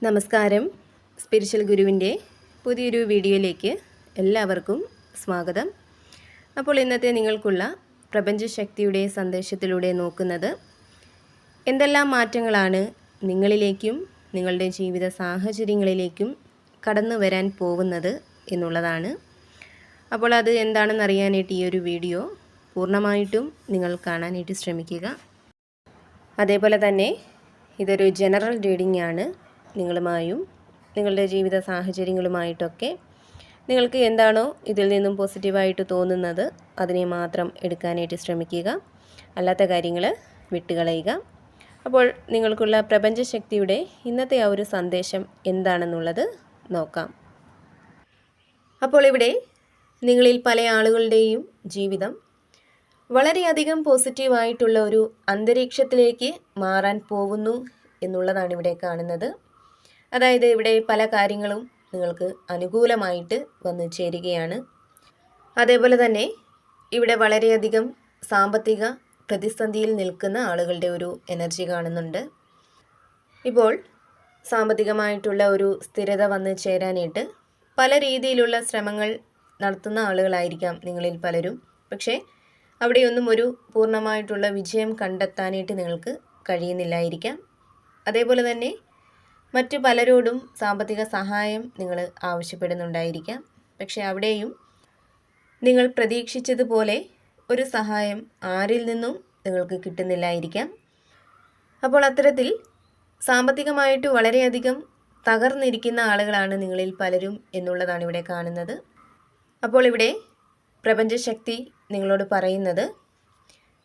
നമസ്കാരം. സ്പിരിച്വൽ ഗുരുവിൻ്റെ പുതിയൊരു വീഡിയോയിലേക്ക് എല്ലാവർക്കും സ്വാഗതം. അപ്പോൾ ഇന്നത്തെ നിങ്ങൾക്കുള്ള പ്രപഞ്ചശക്തിയുടെ സന്ദേശത്തിലൂടെ നോക്കുന്നത് എന്തെല്ലാം മാറ്റങ്ങളാണ് നിങ്ങളിലേക്കും നിങ്ങളുടെ ജീവിത സാഹചര്യങ്ങളിലേക്കും കടന്നു വരാൻ പോകുന്നത് എന്നുള്ളതാണ്. അപ്പോൾ അത് എന്താണെന്നറിയാനായിട്ട് ഈ ഒരു വീഡിയോ പൂർണ്ണമായിട്ടും നിങ്ങൾ കാണാനായിട്ട് ശ്രമിക്കുക. അതേപോലെ തന്നെ ഇതൊരു ജനറൽ റീഡിംഗ് ആണ്. നിങ്ങളുമായും നിങ്ങളുടെ ജീവിത സാഹചര്യങ്ങളുമായിട്ടൊക്കെ നിങ്ങൾക്ക് എന്താണോ ഇതിൽ നിന്നും പോസിറ്റീവായിട്ട് തോന്നുന്നത് അതിനെ മാത്രം എടുക്കാനായിട്ട് ശ്രമിക്കുക. അല്ലാത്ത കാര്യങ്ങൾ വിട്ടുകളയുക. അപ്പോൾ നിങ്ങൾക്കുള്ള പ്രപഞ്ചശക്തിയുടെ ഇന്നത്തെ ആ ഒരു സന്ദേശം എന്താണെന്നുള്ളത് നോക്കാം. അപ്പോൾ ഇവിടെ നിങ്ങളിൽ പല ആളുകളുടെയും ജീവിതം വളരെയധികം പോസിറ്റീവായിട്ടുള്ള ഒരു അന്തരീക്ഷത്തിലേക്ക് മാറാൻ പോകുന്നു എന്നുള്ളതാണ് ഇവിടെ കാണുന്നത്. അതായത് ഇവിടെ പല കാര്യങ്ങളും നിങ്ങൾക്ക് അനുകൂലമായിട്ട് വന്നു ചേരുകയാണ്. അതേപോലെ തന്നെ ഇവിടെ വളരെയധികം സാമ്പത്തിക പ്രതിസന്ധിയിൽ നിൽക്കുന്ന ആളുകളുടെ ഒരു എനർജി കാണുന്നുണ്ട്. ഇപ്പോൾ സാമ്പത്തികമായിട്ടുള്ള ഒരു സ്ഥിരത വന്നു ചേരാനായിട്ട് പല രീതിയിലുള്ള ശ്രമങ്ങൾ നടത്തുന്ന ആളുകളായിരിക്കാം നിങ്ങളിൽ പലരും. പക്ഷേ അവിടെയൊന്നും ഒരു പൂർണ്ണമായിട്ടുള്ള വിജയം കണ്ടെത്താനായിട്ട് നിങ്ങൾക്ക് കഴിയുന്നില്ലായിരിക്കാം. അതേപോലെ തന്നെ മറ്റു പലരോടും സാമ്പത്തിക സഹായം നിങ്ങൾ ആവശ്യപ്പെടുന്നുണ്ടായിരിക്കാം. പക്ഷേ അവിടെയും നിങ്ങൾ പ്രതീക്ഷിച്ചതുപോലെ ഒരു സഹായം ആരിൽ നിന്നും നിങ്ങൾക്ക് കിട്ടുന്നില്ലായിരിക്കാം. അപ്പോൾ അത്തരത്തിൽ സാമ്പത്തികമായിട്ട് വളരെയധികം തകർന്നിരിക്കുന്ന ആളുകളാണ് നിങ്ങളിൽ പലരും എന്നുള്ളതാണ് ഇവിടെ കാണുന്നത്. അപ്പോൾ ഇവിടെ പ്രപഞ്ചശക്തി നിങ്ങളോട് പറയുന്നത്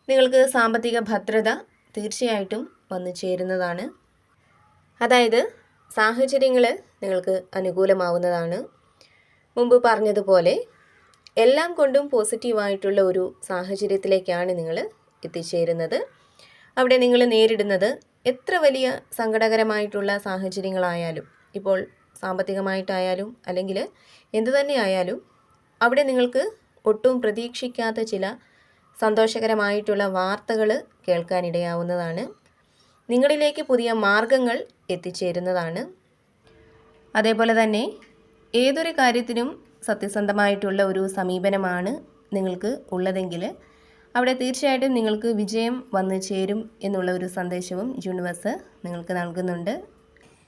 നിങ്ങൾക്ക് സാമ്പത്തിക ഭദ്രത തീർച്ചയായിട്ടും വന്നു ചേരുന്നതാണ്. അതായത് സാഹചര്യങ്ങൾ നിങ്ങൾക്ക് അനുകൂലമാവുന്നതാണ്. മുമ്പ് പറഞ്ഞതുപോലെ എല്ലാം കൊണ്ടും പോസിറ്റീവായിട്ടുള്ള ഒരു സാഹചര്യത്തിലേക്കാണ് നിങ്ങൾ എത്തിച്ചേരുന്നത്. അവിടെ നിങ്ങൾ നേരിടുന്നത് എത്ര വലിയ സങ്കടകരമായിട്ടുള്ള സാഹചര്യങ്ങളായാലും, ഇപ്പോൾ സാമ്പത്തികമായിട്ടായാലും അല്ലെങ്കിൽ എന്തു തന്നെ ആയാലും, അവിടെ നിങ്ങൾക്ക് ഒട്ടും പ്രതീക്ഷിക്കാത്ത ചില സന്തോഷകരമായിട്ടുള്ള വാർത്തകൾ കേൾക്കാനിടയാവുന്നതാണ്. നിങ്ങളിലേക്ക് പുതിയ മാർഗങ്ങൾ എത്തിച്ചേരുന്നതാണ്. അതേപോലെ തന്നെ ഏതൊരു കാര്യത്തിനും സത്യസന്ധമായിട്ടുള്ള ഒരു സമീപനമാണ് നിങ്ങൾക്ക് ഉള്ളതെങ്കിൽ അവിടെ തീർച്ചയായിട്ടും നിങ്ങൾക്ക് വിജയം വന്നു ചേരും എന്നുള്ള ഒരു സന്ദേശവും യൂണിവേഴ്സ് നിങ്ങൾക്ക് നൽകുന്നുണ്ട്.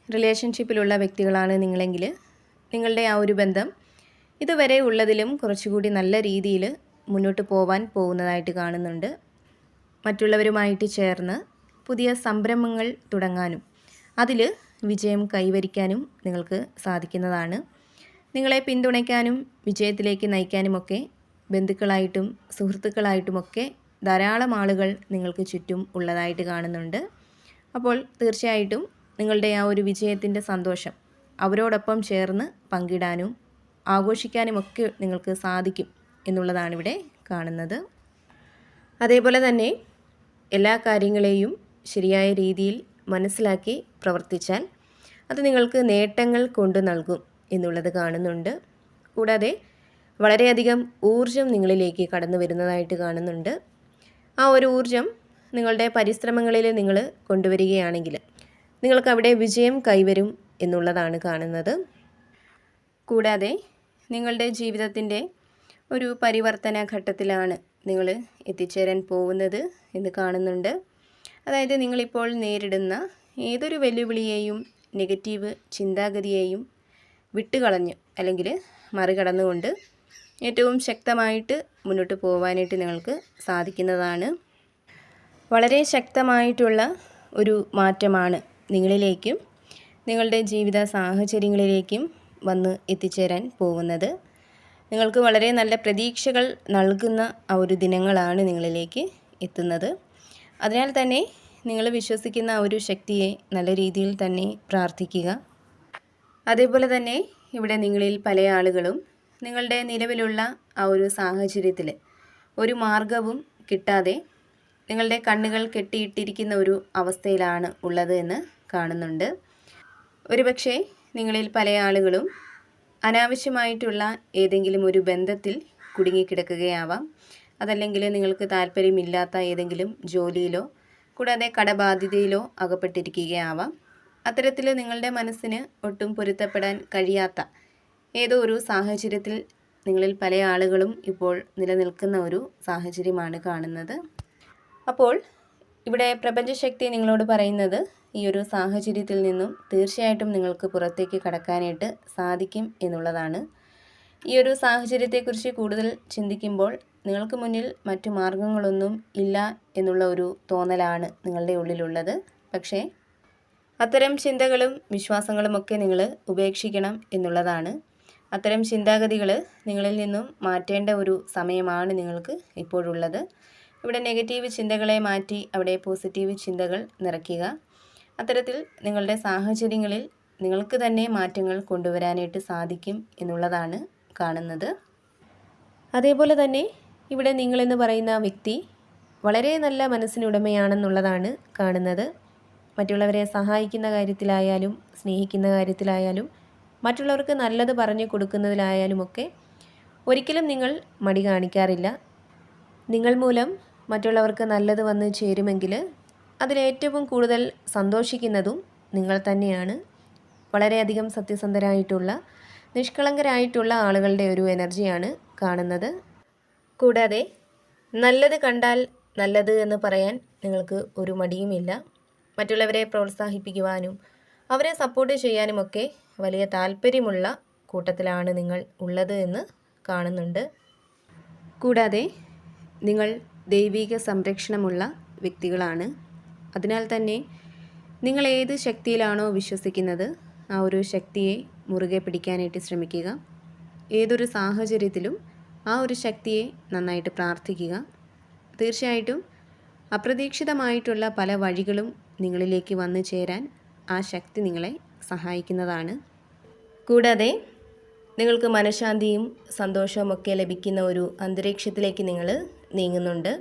റിലേഷൻഷിപ്പിലുള്ള വ്യക്തികളാണ് നിങ്ങളെങ്കിൽ നിങ്ങളുടെ ആ ഒരു ബന്ധം ഇതുവരെ ഉള്ളതിലും കുറച്ചുകൂടി നല്ല രീതിയിൽ മുന്നോട്ട് പോവാൻ പോകുന്നതായിട്ട് കാണുന്നുണ്ട്. മറ്റുള്ളവരുമായിട്ട് ചേർന്ന് പുതിയ സംരംഭങ്ങൾ തുടങ്ങാനും അതിൽ വിജയം കൈവരിക്കാനും നിങ്ങൾക്ക് സാധിക്കുന്നതാണ്. നിങ്ങളെ പിന്തുണയ്ക്കാനും വിജയത്തിലേക്ക് നയിക്കാനുമൊക്കെ ബന്ധുക്കളായിട്ടും സുഹൃത്തുക്കളായിട്ടുമൊക്കെ ധാരാളം ആളുകൾ നിങ്ങൾക്ക് ചുറ്റും ഉള്ളതായിട്ട് കാണുന്നുണ്ട്. അപ്പോൾ തീർച്ചയായിട്ടും നിങ്ങളുടെ ആ ഒരു വിജയത്തിൻ്റെ സന്തോഷം അവരോടൊപ്പം ചേർന്ന് പങ്കിടാനും ആഘോഷിക്കാനുമൊക്കെ നിങ്ങൾക്ക് സാധിക്കും എന്നുള്ളതാണ് ഇവിടെ കാണുന്നത്. അതേപോലെ തന്നെ എല്ലാ കാര്യങ്ങളെയും ശരിയായ രീതിയിൽ മനസ്സിലാക്കി പ്രവർത്തിച്ചാൽ അത് നിങ്ങൾക്ക് നേട്ടങ്ങൾ കൊണ്ടു നൽകും എന്നുള്ളത് കാണുന്നുണ്ട്. കൂടാതെ വളരെയധികം ഊർജം നിങ്ങളിലേക്ക് കടന്നു വരുന്നതായിട്ട് കാണുന്നുണ്ട്. ആ ഒരു ഊർജം നിങ്ങളുടെ പരിശ്രമങ്ങളിൽ നിങ്ങൾ കൊണ്ടുവരികയാണെങ്കിൽ നിങ്ങൾക്കവിടെ വിജയം കൈവരും എന്നുള്ളതാണ് കാണുന്നത്. കൂടാതെ നിങ്ങളുടെ ജീവിതത്തിൻ്റെ ഒരു പരിവർത്തന ഘട്ടത്തിലാണ് നിങ്ങൾ എത്തിച്ചേരാൻ പോകുന്നത് എന്ന് കാണുന്നുണ്ട്. അതായത് നിങ്ങളിപ്പോൾ നേരിടുന്ന ഏതൊരു വെല്ലുവിളിയെയും നെഗറ്റീവ് ചിന്താഗതിയെയും വിട്ടുകളഞ്ഞ് അല്ലെങ്കിൽ മറികടന്നുകൊണ്ട് ഏറ്റവും ശക്തമായിട്ട് മുന്നോട്ട് പോകാനായിട്ട് നിങ്ങൾക്ക് സാധിക്കുന്നതാണ്. വളരെ ശക്തമായിട്ടുള്ള ഒരു മാറ്റമാണ് നിങ്ങളിലേക്കും നിങ്ങളുടെ ജീവിത സാഹചര്യങ്ങളിലേക്കും വന്ന് എത്തിച്ചേരാൻ പോകുന്നത്. നിങ്ങൾക്ക് വളരെ നല്ല പ്രതീക്ഷകൾ നൽകുന്ന ആ ഒരു ദിനങ്ങളാണ് നിങ്ങളിലേക്ക് എത്തുന്നത്. അതിനാൽ തന്നെ നിങ്ങൾ വിശ്വസിക്കുന്ന ആ ഒരു ശക്തിയെ നല്ല രീതിയിൽ തന്നെ പ്രാർത്ഥിക്കുക. അതേപോലെ തന്നെ ഇവിടെ നിങ്ങളിൽ പല ആളുകളും നിങ്ങളുടെ നിലവിലുള്ള ആ ഒരു സാഹചര്യത്തിൽ ഒരു മാർഗവും കിട്ടാതെ നിങ്ങളുടെ കണ്ണുകൾ കെട്ടിയിട്ടിരിക്കുന്ന ഒരു അവസ്ഥയിലാണ് ഉള്ളത് എന്ന് കാണുന്നുണ്ട്. ഒരുപക്ഷെ നിങ്ങളിൽ പല ആളുകളും അനാവശ്യമായിട്ടുള്ള ഏതെങ്കിലും ഒരു ബന്ധത്തിൽ കുടുങ്ങിക്കിടക്കുകയാവാം. അതല്ലെങ്കിൽ നിങ്ങൾക്ക് താല്പര്യമില്ലാത്ത ഏതെങ്കിലും ജോലിയിലോ കൂടാതെ കടബാധ്യതയിലോ അകപ്പെട്ടിരിക്കുകയാവാം. അത്തരത്തിൽ നിങ്ങളുടെ മനസ്സിന് ഒട്ടും പൊരുത്തപ്പെടാൻ കഴിയാത്ത ഏതോ ഒരു സാഹചര്യത്തിൽ നിങ്ങളിൽ പല ആളുകളും ഇപ്പോൾ നിലനിൽക്കുന്ന ഒരു സാഹചര്യമാണ് കാണുന്നത്. അപ്പോൾ ഇവിടെ പ്രപഞ്ചശക്തി നിങ്ങളോട് പറയുന്നത് ഈ ഒരു സാഹചര്യത്തിൽ നിന്നും തീർച്ചയായിട്ടും നിങ്ങൾക്ക് പുറത്തേക്ക് കടക്കാനായിട്ട് സാധിക്കും എന്നുള്ളതാണ്. ഈ ഒരു സാഹചര്യത്തെക്കുറിച്ച് കൂടുതൽ ചിന്തിക്കുമ്പോൾ നിങ്ങൾക്ക് മുന്നിൽ മറ്റു മാർഗങ്ങളൊന്നും ഇല്ല എന്നുള്ള ഒരു തോന്നലാണ് നിങ്ങളുടെ ഉള്ളിലുള്ളത്. പക്ഷേ അത്തരം ചിന്തകളും വിശ്വാസങ്ങളുമൊക്കെ നിങ്ങൾ ഉപേക്ഷിക്കണം എന്നുള്ളതാണ്. അത്തരം ചിന്താഗതികൾ നിങ്ങളിൽ നിന്നും മാറ്റേണ്ട ഒരു സമയമാണ് നിങ്ങൾക്ക് ഇപ്പോഴുള്ളത്. ഇവിടെ നെഗറ്റീവ് ചിന്തകളെ മാറ്റി അവിടെ പോസിറ്റീവ് ചിന്തകൾ നിറയ്ക്കുക. അത്തരത്തിൽ നിങ്ങളുടെ സാഹചര്യങ്ങളിൽ നിങ്ങൾക്ക് തന്നെ മാറ്റങ്ങൾ കൊണ്ടുവരാനായിട്ട് സാധിക്കും എന്നുള്ളതാണ് കാണുന്നത്. അതേപോലെ തന്നെ ഇവിടെ നിങ്ങളെന്ന് പറയുന്ന വ്യക്തി വളരെ നല്ല മനസ്സിനുടമയാണെന്നുള്ളതാണ് കാണുന്നത്. മറ്റുള്ളവരെ സഹായിക്കുന്ന കാര്യത്തിലായാലും സ്നേഹിക്കുന്ന കാര്യത്തിലായാലും മറ്റുള്ളവർക്ക് നല്ലത് പറഞ്ഞു കൊടുക്കുന്നതിലായാലുമൊക്കെ ഒരിക്കലും നിങ്ങൾ മടി കാണിക്കാറില്ല. നിങ്ങൾ മൂലം മറ്റുള്ളവർക്ക് നല്ലത് വന്ന് ചേരുമെങ്കിൽ അതിലേറ്റവും കൂടുതൽ സന്തോഷിക്കുന്നതും നിങ്ങൾ തന്നെയാണ്. വളരെയധികം സത്യസന്ധരായിട്ടുള്ള നിഷ്കളങ്കരായിട്ടുള്ള ആളുകളുടെ ഒരു എനർജിയാണ് കാണുന്നത്. കൂടാതെ നല്ലത് കണ്ടാൽ നല്ലത് എന്ന് പറയാൻ നിങ്ങൾക്ക് ഒരു മടിയുമില്ല. മറ്റുള്ളവരെ പ്രോത്സാഹിപ്പിക്കുവാനും അവരെ സപ്പോർട്ട് ചെയ്യാനുമൊക്കെ വലിയ താല്പര്യമുള്ള കൂട്ടത്തിലാണ് നിങ്ങൾ ഉള്ളത് എന്ന് കാണുന്നുണ്ട്. കൂടാതെ നിങ്ങൾ ദൈവിക സംരക്ഷണമുള്ള വ്യക്തികളാണ്. അതിനാൽ തന്നെ നിങ്ങൾ ഏത് ശക്തിയിലാണോ വിശ്വസിക്കുന്നത് ആ ഒരു ശക്തിയെ മുറുകെ പിടിക്കാനായിട്ട് ശ്രമിക്കുക. ഏതൊരു സാഹചര്യത്തിലും ആ ഒരു ശക്തിയെ നന്നായിട്ട് പ്രാർത്ഥിക്കുക. തീർച്ചയായിട്ടും അപ്രതീക്ഷിതമായിട്ടുള്ള പല വഴികളും നിങ്ങളിലേക്ക് വന്നു ചേരാൻ ആ ശക്തി നിങ്ങളെ സഹായിക്കുന്നതാണ്. കൂടാതെ നിങ്ങൾക്ക് മനഃശാന്തിയും സന്തോഷവും ഒക്കെ ലഭിക്കുന്ന ഒരു അന്തരീക്ഷത്തിലേക്ക് നിങ്ങൾ നീങ്ങുന്നുണ്ട്.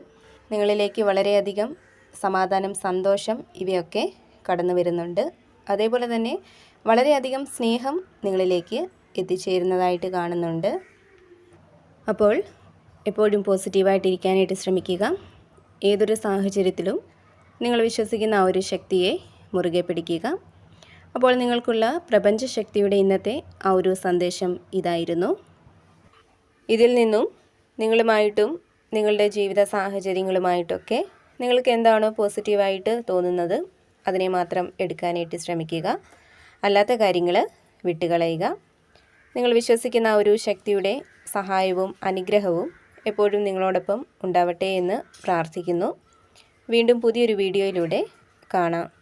നിങ്ങളിലേക്ക് വളരെയധികം സമാധാനം, സന്തോഷം ഇവയൊക്കെ കടന്നു വരുന്നുണ്ട്. അതേപോലെ തന്നെ വളരെയധികം സ്നേഹം നിങ്ങളിലേക്ക് എത്തിച്ചേരുന്നതായിട്ട് കാണുന്നുണ്ട്. അപ്പോൾ എപ്പോഴും പോസിറ്റീവായിട്ടിരിക്കാനായിട്ട് ശ്രമിക്കുക. ഏതൊരു സാഹചര്യത്തിലും നിങ്ങൾ വിശ്വസിക്കുന്ന ആ ഒരു ശക്തിയെ മുറുകെ പിടിക്കുക. അപ്പോൾ നിങ്ങൾക്കുള്ള പ്രപഞ്ചശക്തിയുടെ ഇന്നത്തെ ആ ഒരു സന്ദേശം ഇതായിരുന്നു. ഇതിൽ നിന്നും നിങ്ങളുമായിട്ടും നിങ്ങളുടെ ജീവിത സാഹചര്യങ്ങളുമായിട്ടൊക്കെ നിങ്ങൾക്ക് എന്താണോ പോസിറ്റീവായിട്ട് തോന്നുന്നത് അതിനെ മാത്രം എടുക്കാനായിട്ട് ശ്രമിക്കുക. അല്ലാത്ത കാര്യങ്ങൾ വിട്ടുകളയുക. നിങ്ങൾ വിശ്വസിക്കുന്ന ആ ഒരു ശക്തിയുടെ സഹായവും അനുഗ്രഹവും എപ്പോഴും നിങ്ങളോടൊപ്പം ഉണ്ടാവട്ടെ എന്ന് പ്രാർത്ഥിക്കുന്നു. വീണ്ടും പുതിയൊരു വീഡിയോയിലൂടെ കാണാം.